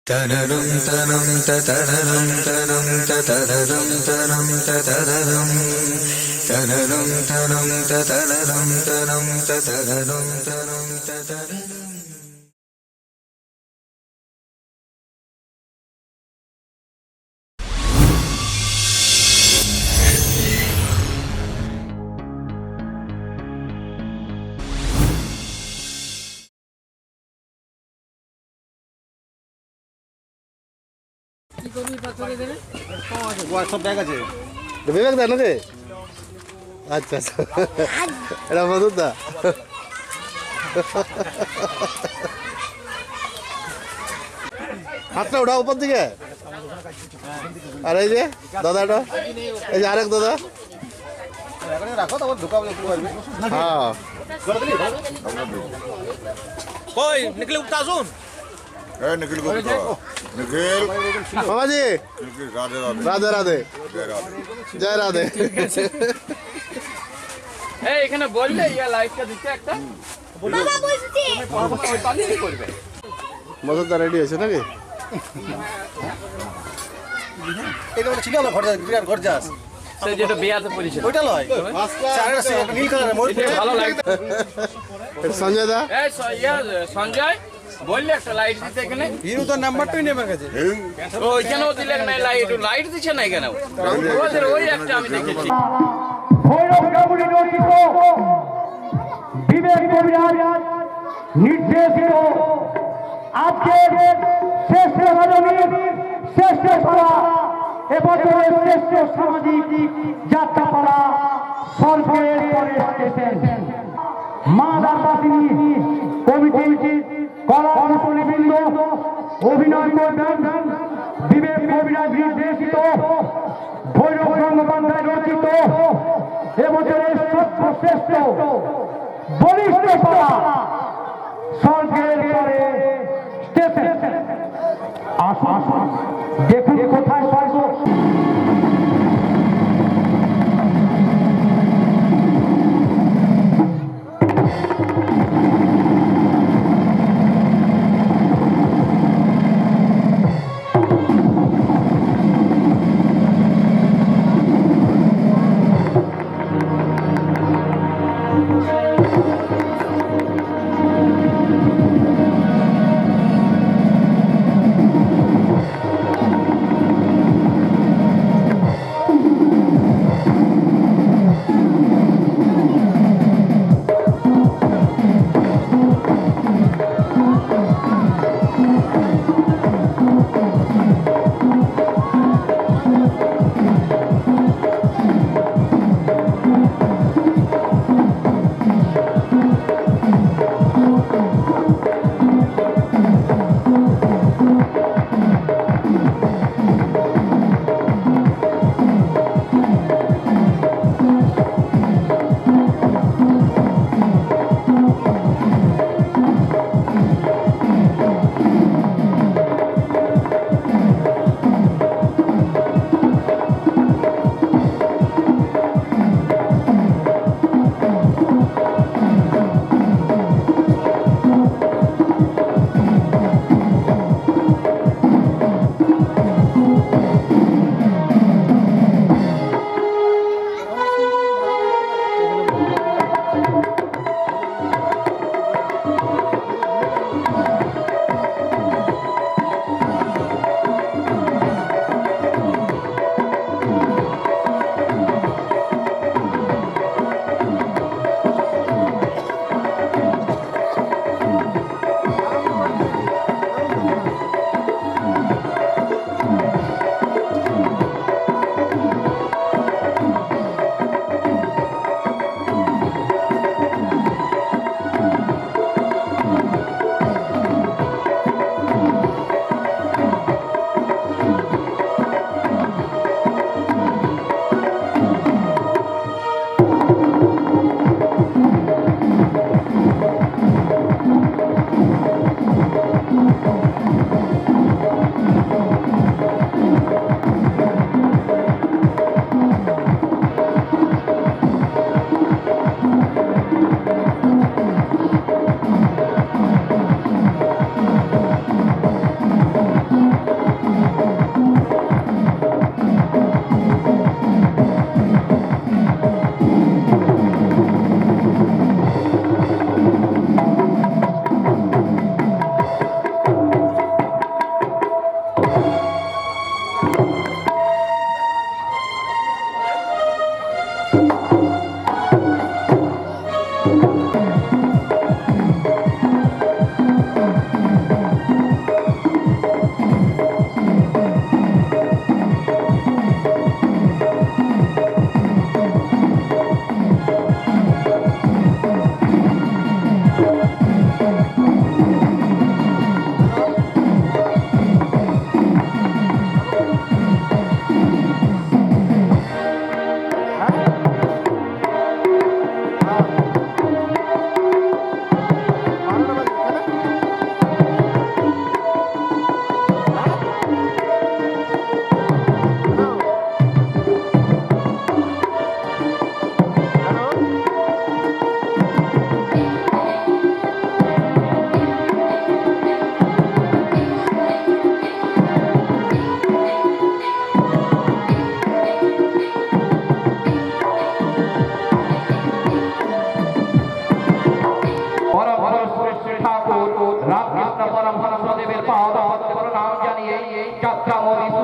তনরম তনম ততরম তনম ততরম তনম ততরম তনরম তনম ততরম তনম ততরম তনম ততরম। সব ব্যাগ আছে বিবেক দা নাকি? আচ্ছা আচ্ছা, এটা মধুর দা। হাতটা ওঠা উপর দিকে। আর এই যে দাদাটা, এই যে আরেক দাদা। রাখো তারপর ঢুকাবো। হ্যাঁ কই নিকলে উঠতা শুন। ए निखिल को बता निखिल বাবাজি, निखिल राधे राधे রাধে রাধে, जय राधे। জয় রাধে। এই এখানে বললে ইয়া লাইটটা দিতে একটা বাবা বলছি ওই পানি কি করবে। মধুর দা রেডি হয়েছে নাকি? এটা ছিল আমার ঘর বিরাট গর্জাস। সে যেটা বিয়াতে পরিছিল ওইটা লয় চারের নীল কালারের মোর এটা ভালো লাগবে। সঞ্জয় দা, এই ইয়া সঞ্জয় বললে একটা লাইট দিতে এখানে। হিরো তো নাম্বারটাই নেই আমার কাছে। ওইখানেও দিলে না লাইট, লাইট দিচ্ছে না এখানেও। ওদের ওই একটা আমি দেখেছি। ভৈরব কাবুলি রচিত বিবেক কবিরাজ নির্দেশিত আজকের শ্রেষ্ঠ রাজনীতির শ্রেষ্ঠ সভা, এবছরের শ্রেষ্ঠ সামাজিক যাত্রাপালা স্বর্গের পরে স্টেশন মা দাসিনী কমিটি কলা কুশলীবৃন্দ অভিনয় করবেন বিবেক কবিরাজ নির্দেশিত ভৈরব গঙ্গোপাধ্যায় রচিত এবছরের সর্বশ্রেষ্ঠ বলিষ্ঠ সভা স্বর্গের পরে স্টেশন। আসুন দেখুন কোথায় স্বর্গ।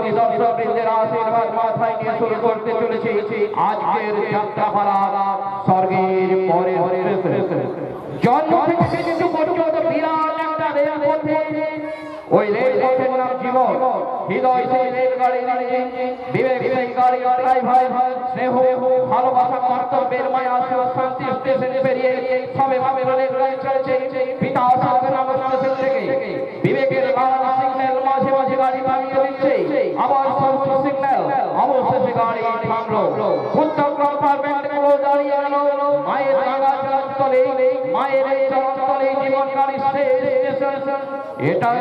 সুদী দর্শকবৃন্দের আশীর্বাদ মাথায় নিয়ে শুরু করতে চলেছে আজকের যাত্রাপালা স্বর্গের পরের স্টেশন। জন্ম থেকে মৃত্যু পর্যন্ত বিরাট একটা রেলপথে, ওই রেলপথের নাম জীবন। হৃদয় সেই রেলগাড়ির ইঞ্জিন, বিবেক সেই গাড়ির ড্রাইভার, স্নেহ ভালোবাসা কর্তব্যের মায়া শান্তি স্টেশন পেরিয়ে সবে ভাবে রেলগাড়ি চলছে পিতা স্বর্গনাম স্টেশন থেকে। বিবেকের লাল সিগন্যাল মাঝে মাঝে গাড়ি থামিয়ে দিচ্ছে, আবার সবুজ সিগন্যাল, অবশেষে গাড়ি থামলো। উত্তর কম্পার্টমেন্ট গুলো দাঁড়িয়ে গেল মায়ের রাঙা চরণতলে, মায়ের এই চরণতলে জীবন গাড়ি স্টেশন। এটাই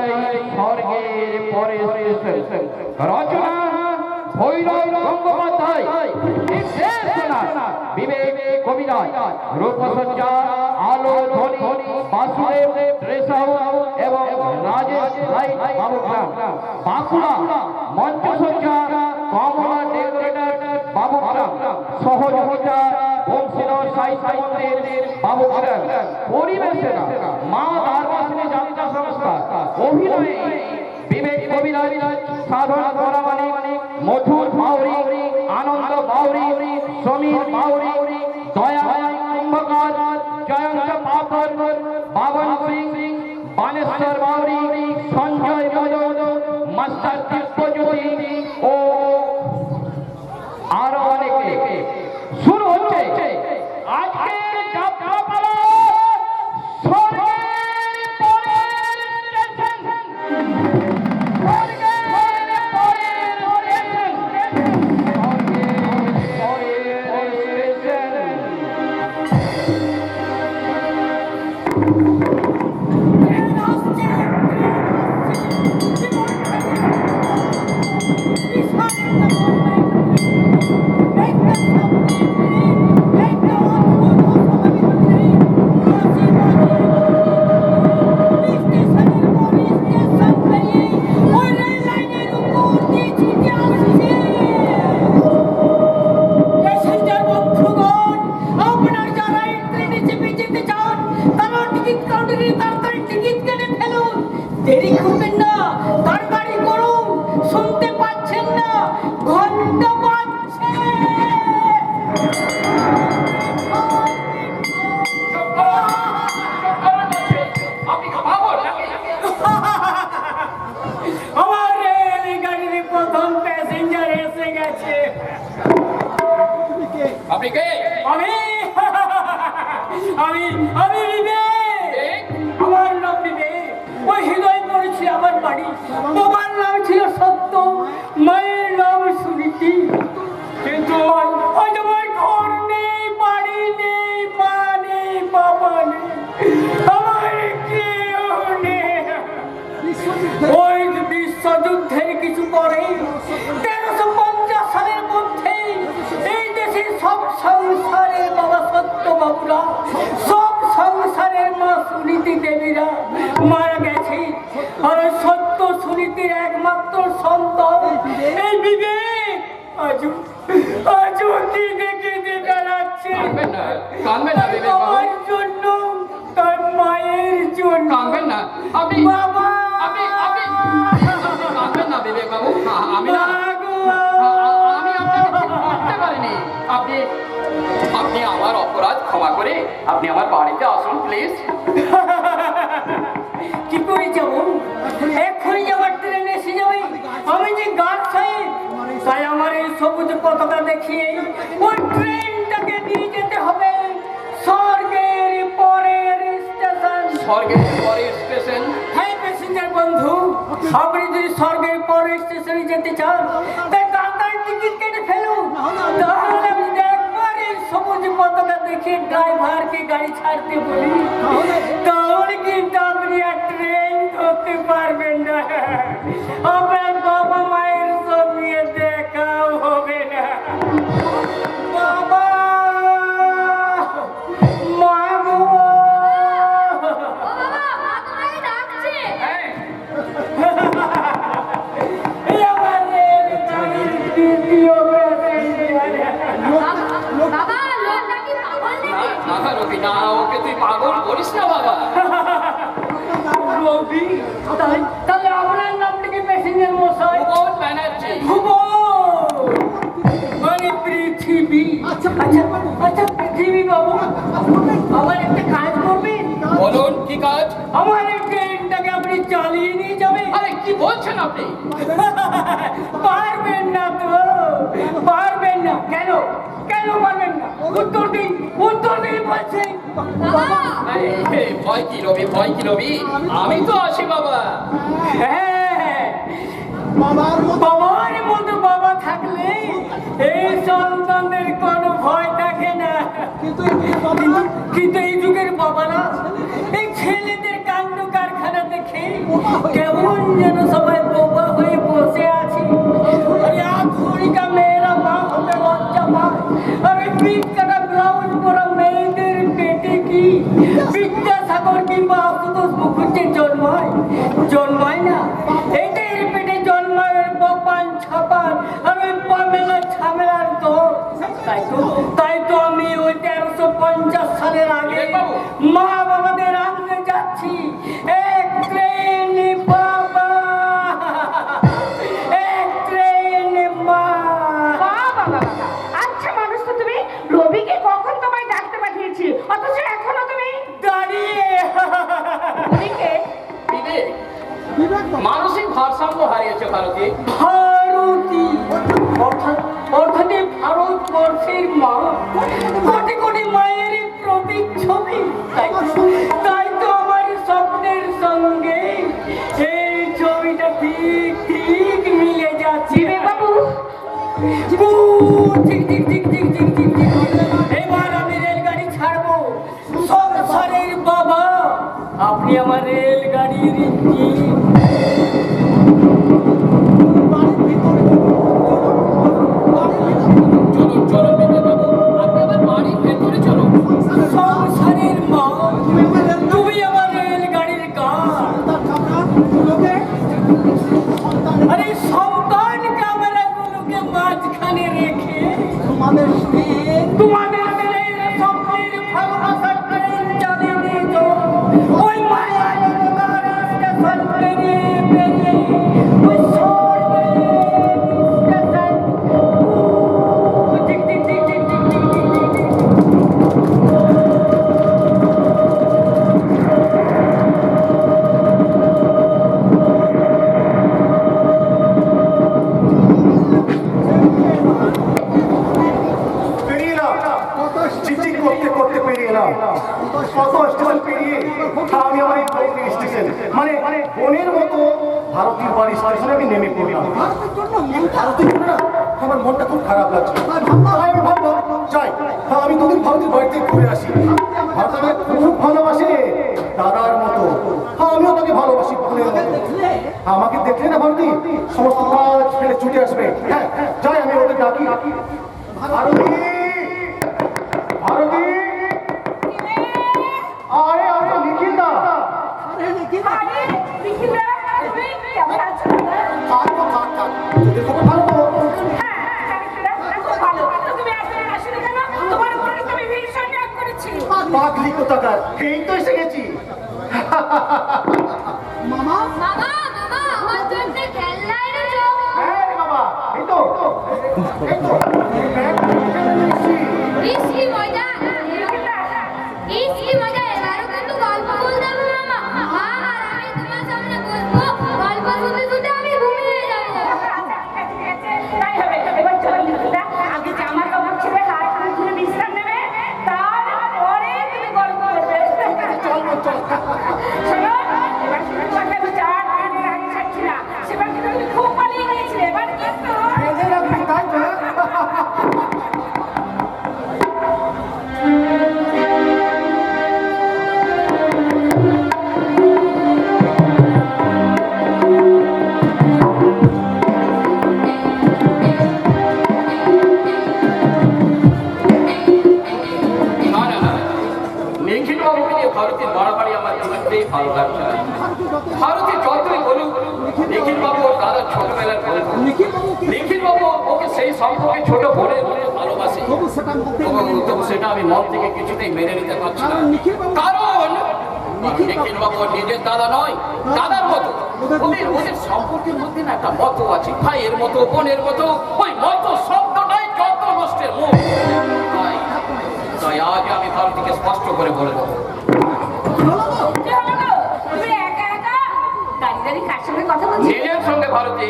স্বর্গের পরের স্টেশন। রচনা ভৈরব গঙ্গোপাধ্যায়, নির্দেশনা বিবেক কবিরাজ, রূপসজ্জা আলো ধ্বনি বাসুদেব রেসাউ এবং রাজেশ রায় বাবুগ্রাম। বাঁকুড়া মঞ্চসজ্জা কমলা ডেকোরেটর বাবুগ্রাম, সহযোগিতা বংশীধর সাহিত্য মন্দির বাবুগ্রাম। পরিবেশনা মা ধার্মাশ্রী যাত্রা সংস্থা। অভিনয়ে বিবেক কবিরাজ, সাধনা বরামানিক, মধুর বাউরি, আনন্দ বাউরি, সমীর বাউরি, দয়া কুম্ভকার, জয়ন্ত পাথর, বাবন সিং, বানেশ্বর বাউরি, সঞ্জয় মদন, মাস্টার দিব্যজ্যোতি ও আরো অনেকে। শুরু হচ্ছে আজকের যাত্রাপালা স্বর্গের পরের স্টেশন। দেরি করবেন না, তাড়াতাড়ি করুন। শুনতে পাচ্ছেন না ঘন্টা বাজছে। আমার রেলগাড়ির প্রথম প্যাসেঞ্জার এসে গেছে। আপনি কে? আমি আমি আমি বিবেক। আমার নাম বিবেক। ওই হৃদয় পড়েছি আমার বাড়ি। বাবার নাম ছিল সত্য, মায়ের নাম সুনীতি। কিন্তু ওই আমার ঘর নেই, বাড়ি নেই, মা নেই, বাবা নেই, আমার কেউ নেই। ওই বিশ্বযুদ্ধের কিছু পরে 1350 সালের মধ্যে এই দেশের সব সংসারের বাবা সত্য বাবুরা, সব সংসারের মা সুনীতি দেবীরা মারা গেছে। আর ওই সত্য সুনীতির একমাত্র সন্তান এই বিবেক আজও কি দেখে বেড়াচ্ছে। কাঁদবেন না বিবেক বাবু, আমার জন্য, তার মায়ের জন্য। কাঁদবেন না আপনি, বাবা আপনি আপনি কাঁদবেন না বিবেক বাবু। আমি না, আমি আপনাকে ঠিক করতে পারিনি। আপনি আপনি আমার অপরাধ ক্ষমা করে আপনি আমার বাড়িতে আসুন প্লিজ। কি করে যাবো? এক্ষুনি যাবার ট্রেন এসে যাবে। আমি যে গার্ড সাহেব, তাই আমার এই সবুজ পতাকা দেখিয়ে ওই ট্রেনটাকে নিয়ে যেতে হবে স্বর্গের পরের স্টেশন। স্বর্গের পরের স্টেশন? হ্যাঁ প্যাসেঞ্জার বন্ধু, আপনি যদি স্বর্গের পরের স্টেশনে যেতে চান তাই তাড়াতাড়ি টিকিট কেটে ফেলুন। তাহলে আমি একবার এই সবুজ পতাকা দেখে ড্রাইভারকে গাড়ি ছাড়তে বলি, তাহলে কিন্তু আপনি আর ট্রেন ধরতে পারবেন না। আপনার বাবা মায়ের সঙ্গে দেখাও হবে না। বাবা মা গো, এই আমার রেলগাড়ির দ্বিতীয় না রবি না, ওকে তুই পাগল বলিস না বাবা। রবি, তাহলে আপনার নামটা কি প্যাসেঞ্জার মশাই? ভুবন ব্যানার্জি। পারছেন আপনি? পারবেন না তো, পারবেন না। কেন কেন পারবেন না? উত্তর দিন, উত্তর দিন বলছে। এই, ভয় কি রবি, ভয় কি রবি? আমি তো আছি বাবা। হ্যাঁ, বাবার মতো বাবা থাকলে এই সন্তানদের কোনো ভয় থাকে না। কিন্তু এই যুগের বাবারা এই ছেলেদের কাণ্ড কারখানা দেখে কেমন যেন সবাই বোবা হয়ে বসে আছে। আরে আধুনিকা মেয়েরা মা হতে লজ্জা পায়, আর ওই পিঠ কাটা ব্লাউজ পরা মেয়েদের পেটে কি বিদ্যাসাগর কিংবা আশুতোষ মুখুজ্জে জন্মায়? জন্মায় না। এদের পেটে জন্মায় ওই বপান ছাপান আর ওই পামেলা ঝামেলার দল। তাই তো আমি ওই 1350 সালের আগে মা বাবাদের আনতে যাচ্ছি। এক ট্রেনে বাবা, এক ট্রেনে মা। আচ্ছা মানুষ তো তুমি, রবিকে কখন তোমায় ডাকতে পাঠিয়েছি, অথচ এখনো তুমি দাঁড়িয়ে। বিবেক, মানসিক ভারসাম্য হারিয়েছে ভারতী। ভারতী অর্থাৎ এই ভারতবর্ষের মা, কোটি কোটি মায়ের প্রতিচ্ছবি। তাই তো আমার স্বপ্নের সঙ্গে এই ছবিটা ঠিক ঠিক মিলে যাচ্ছে। বাবু ঠিক ঠিক ঠিক ঠিক ঠিক ঠিক ঠিক। এবার আমি রেলগাড়ি ছাড়বো। সংসারের বাবা, আপনি আমার রেলগাড়ির ইঞ্জিন। চলুন চলুন বিবেক বাবু, আপনি আমার বাড়ির ভেতরে চলুন। সংসারের মা, তুমি আমার রেলগাড়ির গান। আরে সন্তান ক্যামেরাগুলোকে মাঝখানে রেখে তোমাদের স্বপ্নের ভালোবাসার ট্রেন চালিয়ে দিয়েছ। ওই মায়ার স্টেশন পেরিয়ে পেরিয়ে ওই স্বর্গের স্টেশন। ঠিক ঠিক ঠিক ঠিক ঠিক ঠিক ঠিক ঠিক। পেরিয়ে এলাম, চিঠিং করতে করতে পেরিয়ে এলাম। কত স্টেশন পেরিয়ে আমি আমার এই ভারতীয় স্টেশন, মানে বোনের মতো ভারতীয় বাড়ি স্টেশনে আমি নেমে পড়লাম। ভারতের জন্য না আমার মনটা খুব খারাপ লাগছে। তাই আমি ভাবলাম যাই, আমি দুদিন ভারতের বাড়িতে ঘুরে আসি। ভারত আমাকে খুব ভালোবাসে, দাদার মতো। আমিও তাকে ভালোবাসি বোনের মতো। আমাকে দেখলে না ভারতী সমস্ত কাজ ফেলে ছুটে আসবে। হ্যাঁ যাই, আমি ওদের ডাকি। ভারতী, ভারতী, আরে আরে নিখিল দা। তোদের খবর ভালো তো? পাগলি কোথাকার, এই তো এসে গেছি। মামা আমার জন্য খেলনা এনেছো? হ্যাঁ রে বাবা, এই তো ইস কি মজা, ইস কি মজা। এবারও কিন্তু গল্প বলতে হবে মামা। আর আমি তোমার সামনে বসবো, গল্প শুনতে শুনতে আমি ঘুমিয়ে যাবো। তাই হবে, এবার চল আগে জামা কাপড় ছেড়ে হাত মুখ ধুয়ে বিশ্রাম নেবে, তারপরে তুমি গল্প করবে। শোনো, এবার শুরু করবে বিচার। আগে ছাড়ছি না, সেবার কিন্তু তুমি খুব পালিয়ে গিয়েছিলে, এবার কিন্তু তাই তো। না না না, নিখিল বাবুকে নিয়ে ভারতীর বাড়াবাড়ি আমার কিছুতেই ভালো লাগছে না। ভারতী যতই বলুক, নিখিল বাবু ওর দাদার ছোটবেলার বন্ধু। নিখিল বাবু ওকে সেই সম্পর্কে ছোট বোনের মতো ভালোবাসে, তবু সেটা আমি মন থেকে কিছুতেই মেনে নিতে পারছি না। কারণ নিখিল বাবু ওর নিজের দাদা নয়, দাদার মতো। ওদের সম্পর্কের মধ্যে না একটা মত আছে, ভাইয়ের মতো বোনের মতো। ওই মত শব্দটাই যত নষ্টের মূল। তাই আজ আমি ভারতীকে স্পষ্ট করে বলে দেবো। তুমি একা একা দাঁড়িয়ে দাঁড়িয়ে একসঙ্গে কথা বলছি? নিজের সঙ্গে ভারতী।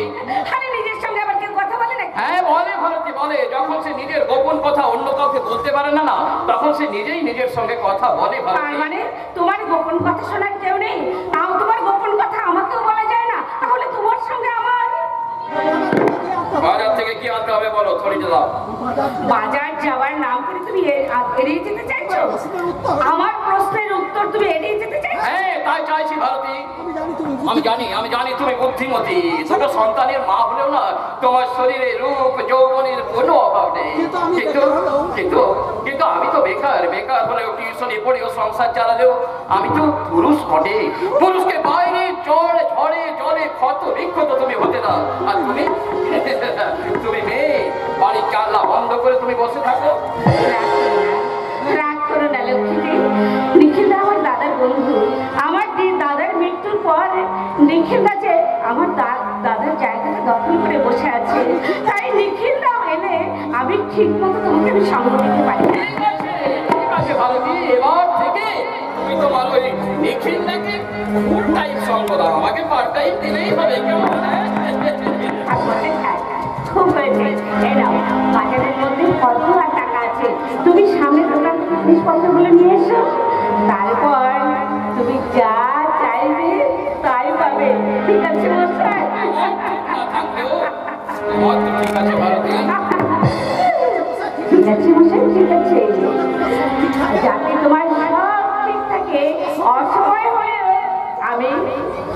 আরে নিজের সঙ্গে আবার কেউ কথা বলে নাকি? হ্যাঁ বলে ভারতী বলে, যখন সে নিজের গোপন কথা অন্য কাউকে বলতে পারে না না, তখন সে নিজেই নিজের সঙ্গে কথা বলে তার ভারতী। মানে তোমার গোপন কথা শোনার কেউ নেই, তাও তোমার গোপন কথা আমাকেও বলা যায় না, তাহলে তোমার সঙ্গে আমার বাজার থেকে কি আনতে হবে বলো, থলিটা দাও। বাজার যাওয়ার নাম করে তুমি এড়িয়ে যেতে চাইছো? আমার প্রশ্নের উত্তর তুমি এড়িয়ে যেতে চাইছো? হ্যাঁ তাই চাইছি ভারতী। আমি জানি তুমি বুদ্ধিমতী, ছোট সন্তানের মা হলেও না তোমার শরীরে রূপ যৌবনের কোনো অভাব নেই। কিন্তু আমি তো বেকার হলেও টিউশনি পড়েও সংসার চালালেও আমি তো পুরুষ বটে। পুরুষকে বাইরে ঝড়ে জলে ক্ষত বিক্ষত তুমি হতে না, আর তুমি মেয়ে, বাড়ির জানলা বন্ধ করে তুমি বসে থাকো। রাগ করো না লক্ষ্মীটি। নিখিলদা আমার দাদার বন্ধু। আমার দাদার মৃত্যুর পর নিখিলদা যে আমার দাদার জায়গাটা দখল করে বসে আছে, তাই নিখিলদা এলে আমি ঠিক মতো তোমাকে আমি সঙ্গ দিতে পারি। ঠিক আছে ভারতী, এবার থেকে তুমি তোমার ওই নিখিলদাকে ফুল টাইম সঙ্গ দাও, আমাকে পার্ট টাইম দিলেই হবে, কেমন? খুব হয়েছে। এই নাও, বাজারের মধ্যে কত আর টাকা আছে, তুমি সামনে দোকান থেকে জিনিসপত্রগুলো নিয়ে এসো, তারপর তুমি যা চাইবে তাই পাবে। ঠিক আছে মশাই? ঠিক আছে ভারতী। ঠিক আছে মশাই, ঠিক আছে। যাতে তোমার সব ঠিক থাকে, অসময় হলে আমি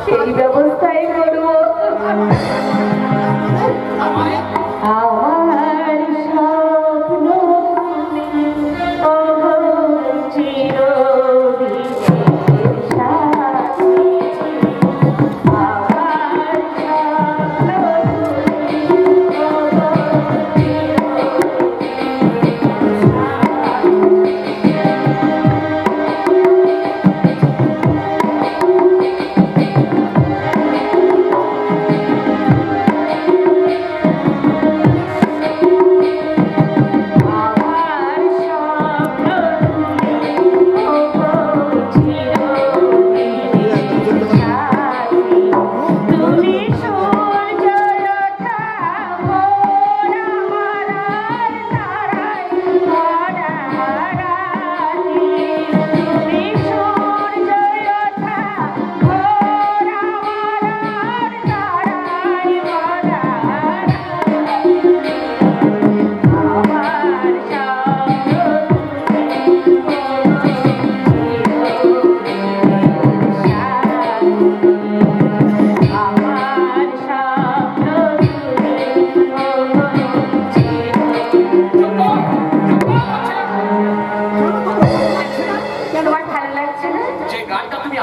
সেই ব্যবস্থাই করবো। আমার স্বপ্ন চিরদিনের সাথী,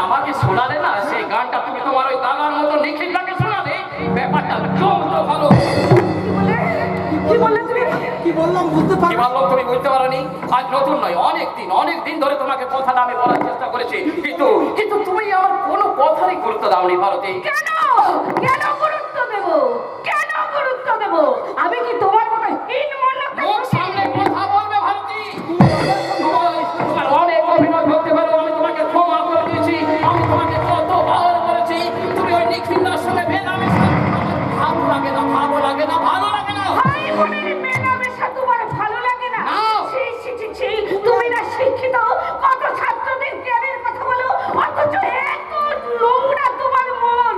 আমার তুমি বুঝতে পারোনি? আজ নতুন নয়, অনেক দিন ধরে তোমাকে কথাটা আমি বলার চেষ্টা করেছি, কিন্তু তুমি আমার কোনো কথারই গুরুত্ব দাওনি ভারতী। কেন গুরুত্ব দেব? আমি কি তোমার মতো হীন মন্যতা? মুখ সামনে কথা বলবে ভারতী। তোমার অনেক অভিনয় করতে পারো, আমি তোমাকে ক্ষমা করে দিয়েছি। আমি তোমাকে কতবার বলেছি তুমি ওই নিখিলদার সঙ্গে মেলামেশা ভালো লাগে না। ভাই বোনের মেলামেশা তোমার ভালো লাগে না? ছি, তুমি না শিক্ষিত, কত ছাত্রদের জ্ঞানের কথা বলো, অথচ এত নোংরা তোমার মন।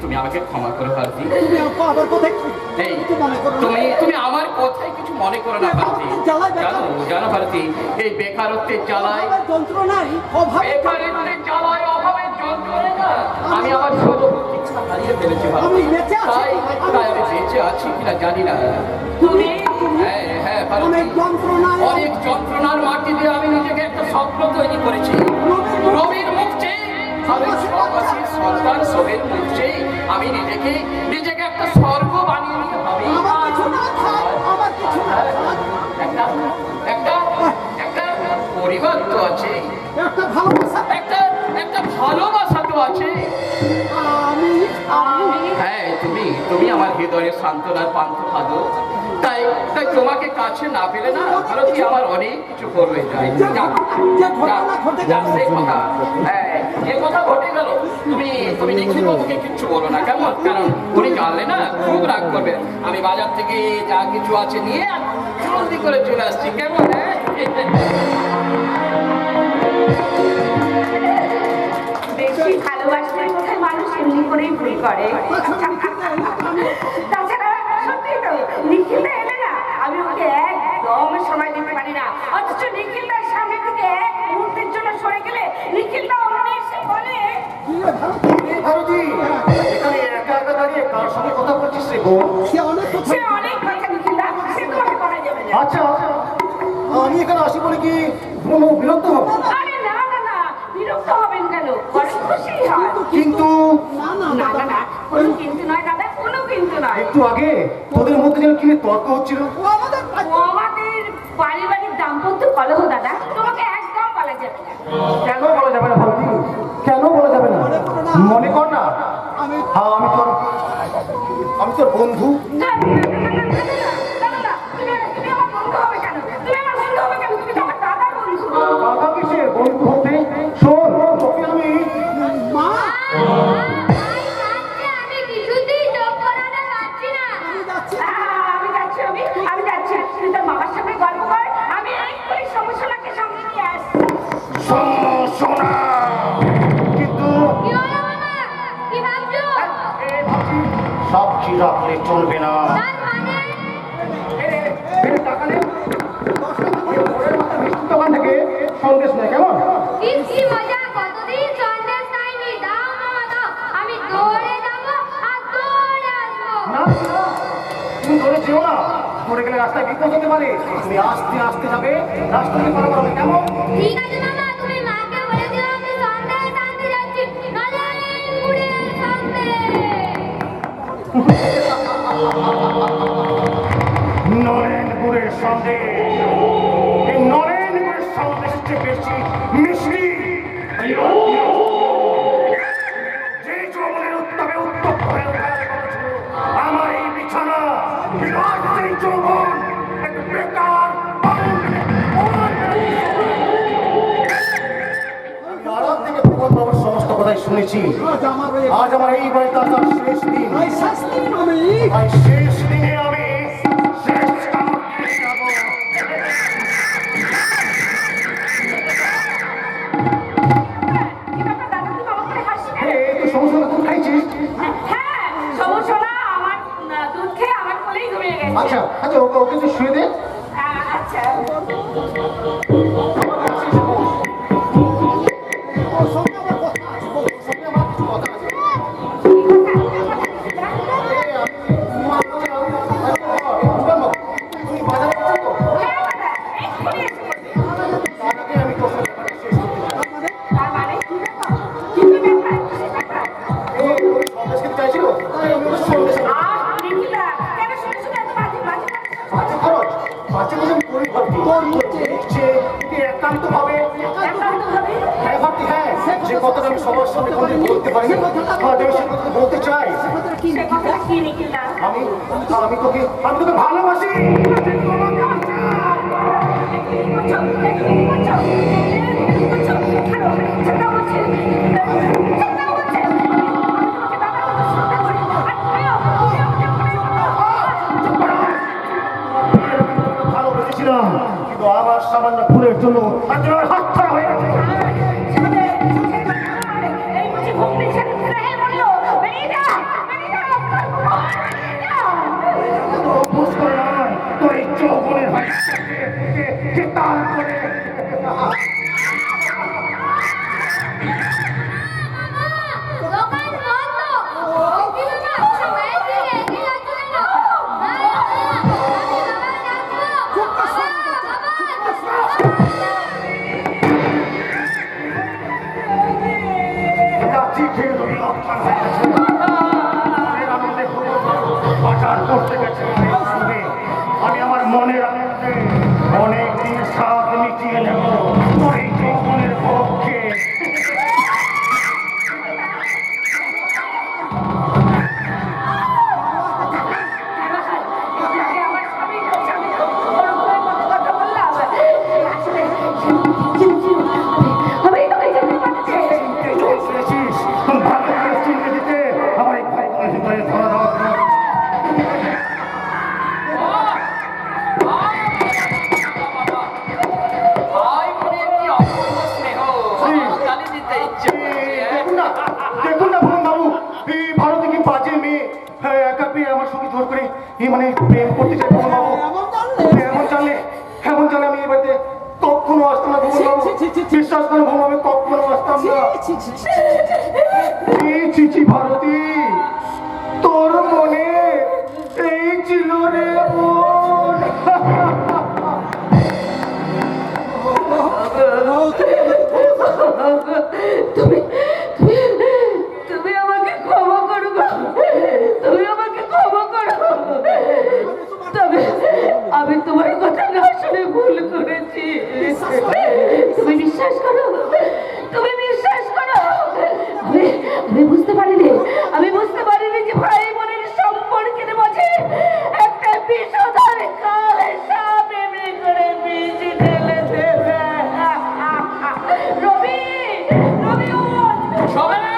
তুমি আমাকে ক্ষমা করো ভারতী। তুমি আমার কথাই কিছু মনে করো না ভারতী। জানো ভারতী, এই বেকারত্বের জ্বালায় অভাবের যন্ত্রণায় না আমি আমার সর্বপ্রতিষ্ঠা হারিয়ে ফেলেছি ভারতী। তাই আমি বেঁচে আছি কিনা জানি না। হ্যাঁ ভারতী, অনেক যন্ত্রণার মাটি দিয়ে আমি নিজেকে একটা স্বপ্ন তৈরি করেছি। রবির মুখ চেয়ে সন্তান সবের মুখ চেয়ে আমি নিজেকে একটা স্বর্গ বানিয়ে নিতে হবে। একটা পরিবার তো আছে, একটা ভালোবাসা তো আছে। হ্যাঁ, তুমি আমার হৃদয়ের সান্ত্বনার পান্থ খাদো। তাই তাই তোমাকে কাছে না পেলে না ভারতী আমার অনেক কিছু করবে যায় সেই কথা যে কথা ঘটে গেল তুমি নিখিল বাবুকে কিচ্ছু বলো না কেমন, কারণ উনি জানলে না খুব রাগ করবে। আমি বাজার থেকে যা কিছু আছে নিয়ে জলদি করে চলে আসছি কেমন। বেশি ভালোবাসলে কোথায় মানুষ এমনি করেই ভুল করে। তাছাড়া সত্যি তো নিখিলদা এলে না আমি ওকে একদম সময় দিতে পারি না, অথচ নিখিলদার সামনে থেকে এক মুহূর্তের জন্য সরে গেলে নিখিলদা অমনি এসে বলে ভারতী এখানে একা একা দাঁড়িয়ে কার সঙ্গে কথা বলছিস রে গো? সে অনেক কথা নিখিলদা, সে তোমাকে করা যাবে না। আচ্ছা আমি এখানে আসি বলে কি কোনো বিরক্ত হবে? আরে না না না, বিরক্ত হবেন কেন, বড় খুশি হয়। কিন্তু না না না, কোনো কিন্তু নয় দাদা, কোনো কিন্তু নয়। একটু আগে তোদের মধ্যে যেন কি তর্ক হচ্ছিল। ও আমাদের পারিবারিক দাম্পত্য কলহ দাদা, তোমাকে একদম বলা যাবে না। কেন বলা যাবে না ভারতী? কেন বলা যাবে না? মনে কর না হ্যাঁ আমি তোর বন্ধু। না, না, না, না, না, না, না, না, তুমি আমার বন্ধু হবে কেন? তুমি আমার বন্ধু হবে কেন? তুমি তো আমার দাদার বন্ধু। দাদা কিসের বন্ধু হতে? শোন তোকে আমি আমি কিছুতেই চোখ করাতে পারছি না। আমি যাচ্ছি, তুই তোর মামার সঙ্গে গল্প কর, আমি এক্ষুনি সমস্যাটাকে সামনে নিয়ে আসছি। শোনা কিন্তু কি হলো মামা? কি ভাবছো? সব কি রাখলে চলবে না। তার মানে টাকা নেই দোকান থেকে সন্দেশ নেই কেমন? কি মজা, কতদিন সন্দেশ খাইনি। দাও মামা দাও, আমি দৌড়ে যাবো আর দৌড়ে আসবো। না তুমি ধরে যেও না, ধরে গেলে রাস্তায় বিপদ হতে পারে। তুমি আস্তে আস্তে যাবে, রাস্তা দিয়ে পারাপার হবে কেমন? ঠিক আছে মামা, তুমি মাকে বলে দিও আমি সন্দেশ আনতে যাচ্ছি, নলেন গুড়ের সন্দেশ। নরেন গুড়ের সন্দেশ, এই নরেন গুড়ের সন্দেশের চেয়ে বেশি মিষ্টি যে যৌবনের উত্তাপে উত্তপ্ত হয়ে ওঠার কথা ছিল আমার এই বিছানা, বিরাট সেই যৌবন এক বেকার আড়াল থেকে ভগবান বাবার সমস্ত কথাই শুনেছি। আজ আমার এই বাড়িতে আসার শেষ দিন। আর শেষ দিনে আমি শেষ কামড় দিয়ে যাবো। কি ব্যাপার দাদা, তুমি আমার করে হাসি কেন? এই তো সমস্যা তুই খাইছিস। হ্যাঁ, সমস্যা না, আমার দুধ খেয়ে আমার কোলেই ঘুমিয়ে গেছে। আচ্ছা আচ্ছা ওকে তুই শুয়ে দে। আচ্ছা তার মানে কি ব্যাপার? কি ব্যাপার? নিখিলদা, কেন শুনে শুনে এত বাজে বাজে যে কথাটা আমি সবার সামনে বলতে পারি না, বলতে চাই। সে কথাটা কি নিখিলদা? আমি তোকে ভালোবাসি। ভালোবেসেছিলাম কিন্তু আমার সামান্য ভুলের জন্য হাতটা হয়ে গেছে। তোর এই চৌবনের তারপরে দোকান বন্ধ। কি ব্যাপার? সবাই এগিয়ে এগিয়ে যাচ্ছ কেন? আমি বাবা ডাকবো। বাবা, বাবা। বিশ্বাস করো বৌমা, আমি কখনো আসতাম না। চিচি ভারতী, তোর মনে এই ছিল রে বোন। তুমি তুমি আমাকে ক্ষমা করো গো। তুমি আমাকে ক্ষমা করো। তবে আমি তোমার কথা না শুনে ভুল করেছি। তুমি বিশ্বাস করো, তুমি বিশ্বাস করো। আমি বুঝতে পারিনি, আমি বুঝতে পারিনি যে ভাই বোনের সম্পর্কের মাঝে একটা বিষধর কাল সাপ এমনি করে বিষ ঢেলে দেবে। রবি, রবি ওঠ। ছবে না,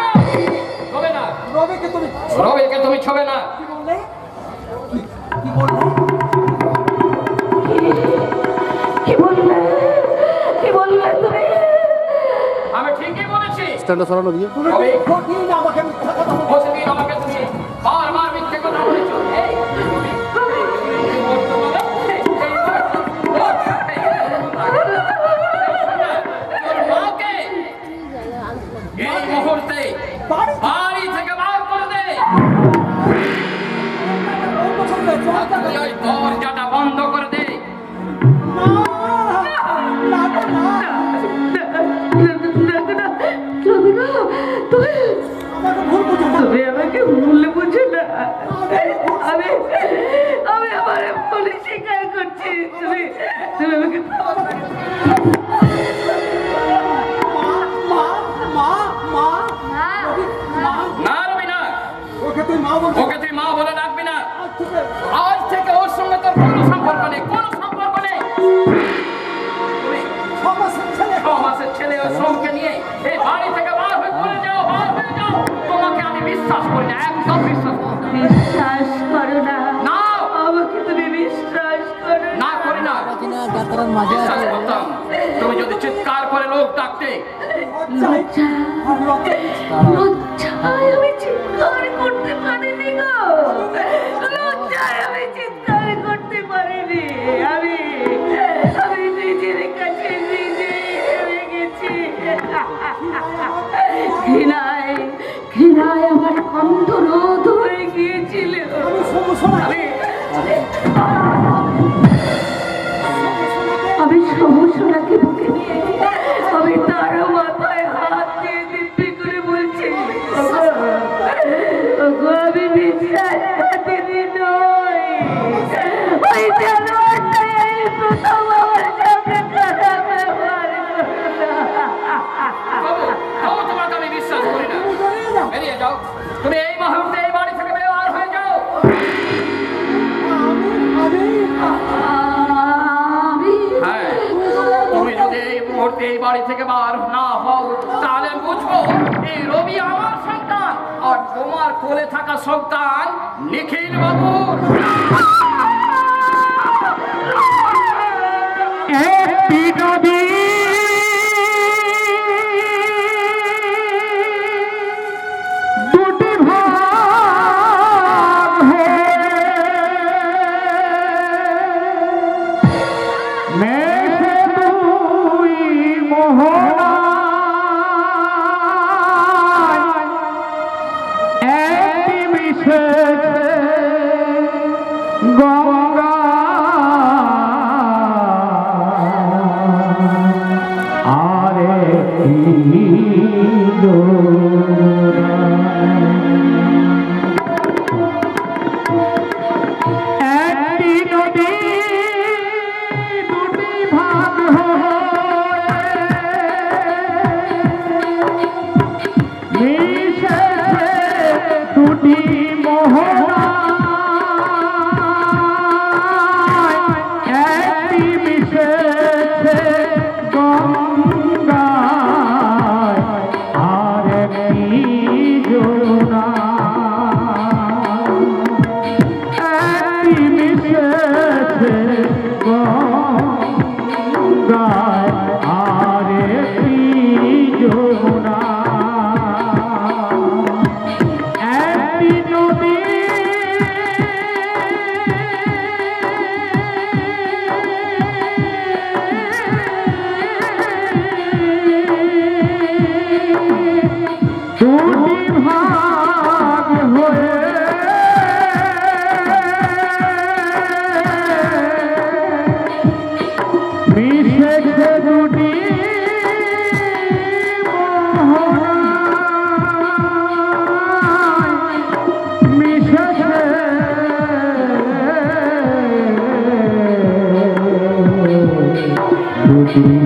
ছবে না, রবিকে তুমি ছবে না। কি বললে, কি বললে তুমি? আমি ঠিকই বলেছি। স্ট্যান্ডটা সরানো দিয়ে রবি, প্রতিদিন আমাকে তুমি বারবার মিথ্যে কথা বলেছো। এই রবি, এই বর্তমানে তোর মাকে এই মুহূর্তে বাড়ি থেকে বার করে দে। তুই ওই দরজাটা বন্ধ করে দে। তুমি আমাকে ভুল বুঝো না। আমি আমি আমার ভুল স্বীকার করছি। তুমি তুমি আমাকে না রবি না, ওকে তুই মা বলে ডাকবি না। আজ থেকে ওর সঙ্গে তোর কোনো সম্পর্ক নেই, কোনো সম্পর্ক নেই। তুমি 6 মাসের ছেলে ওর সঙ্গে নিয়ে এই বাড়ি থেকে বার হয়ে চলে যাও, বার হয়ে যাও। তোমাকে আমি বিশ্বাস করি না, একদম বিশ্বাস করি না। বিশ্বাস করো না। না, আমাকে তুমি বিশ্বাস করো না করি না। বিশ্বাস করতাম তুমি যদি চিৎকার করে লোক ডাকতে। লজ্জায় আমি চিৎকার করতে পারিনি গো। লজ্জায় আমি চিৎকার করতে পারিনি। আমি আমি নিজের কাছে নিজে হেরে গেছি। ঘৃণায় ঘৃণায় আমার কণ্ঠরোধ হয়ে গিয়েছিল। আমি সমস্যাকে বুকে নিয়ে আমি তার মাথায় হাত দিয়ে দিব্যি করে বলছি, ওগো আমি বিশ্বাসঘাতিনী নই। ওই জানোয়ারটাই এই প্রথম আমার সামনে খারাপ ব্যবহার করলো। তবু তোমাকে আমি বিশ্বাস করি না। বেরিয়ে যাও, তুমি এই মুহূর্তে এই বাড়ি থেকে বের হয়ে যাও। হ্যাঁ, তুমি যদি এই মুহূর্তে এই বাড়ি থেকে বার না হও তাহলে বুঝবো এই রবি আমার সন্তান আর তোমার কোলে থাকা সন্তান নিখিল বাবুর। একটি নদী দুটি ভাগ হয়ে মেশে দুই মোহনায় একটি মিশেছে গঙ্গা। একটি নদী দুটি ভাগ মিশে দুটি মোহনা একটি মিশেছে গঙ্গা। কি